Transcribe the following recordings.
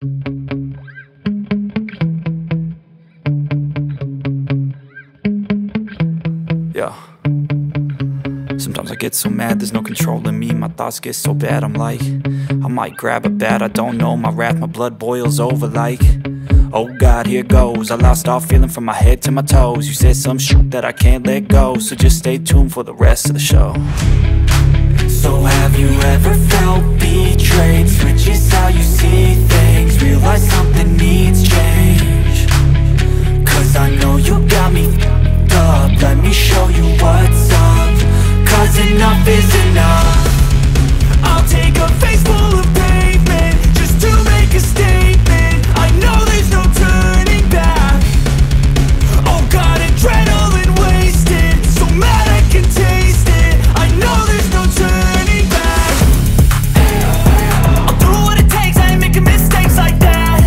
Yeah. Sometimes I get so mad, there's no controlling me. My thoughts get so bad, I'm like, I might grab a bat, I don't know. My wrath, my blood boils over like, oh God, here goes. I lost all feeling from my head to my toes. You said some shit that I can't let go, so just stay tuned for the rest of the show. So have you ever felt betrayed? Switches how you see things, realize something needs change. Cause I know you got me f***ed up, let me show you what's up. Cause enough is enough. I'll take a face full of pavement just to make a statement. I know there's no turning back. Oh God, adrenaline wasted, so mad I can taste it. I know there's no turning back. I'll do what it takes, I ain't making mistakes like that.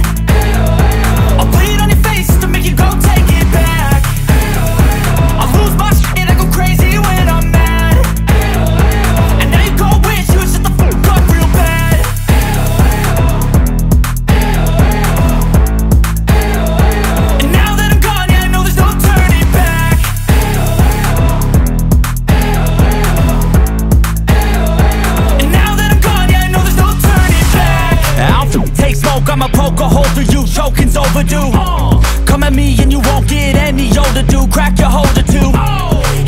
I'll bleed on your face to make you go take it back. I'll lose my shit and I go crazy when I'm mad. And now you go wish you would shut the fuck up real bad. And now that I'm gone, yeah, I know there's no turning back. And now that I'm gone, yeah, I know there's no turning back. I'll take smoke, I'ma poke a hole through you, choking's overdue. Come at me and you won't get any older, dude. Crack your holder too.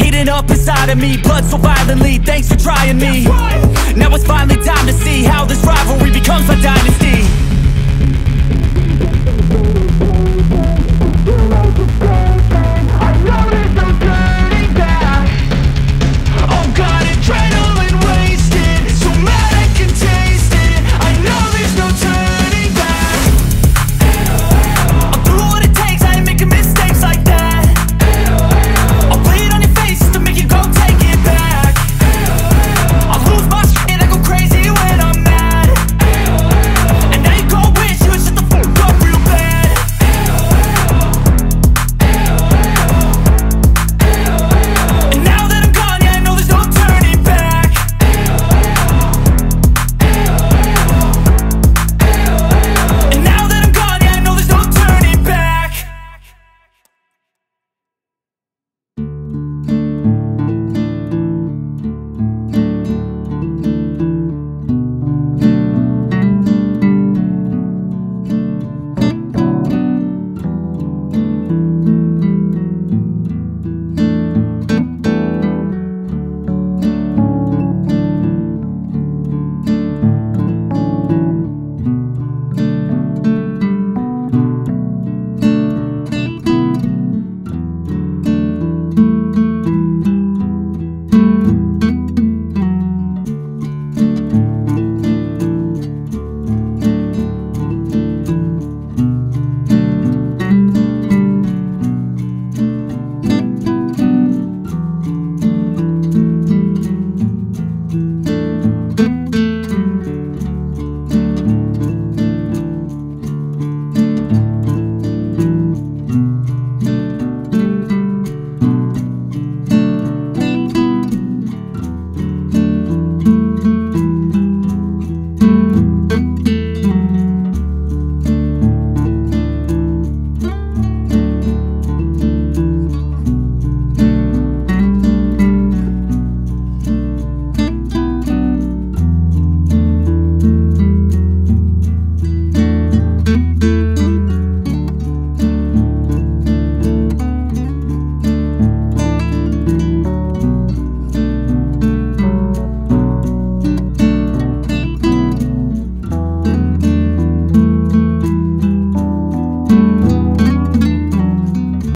Heating up inside of me, blood so violently. Thanks for trying me. Now it's finally time to see how this rivalry becomes my dynasty.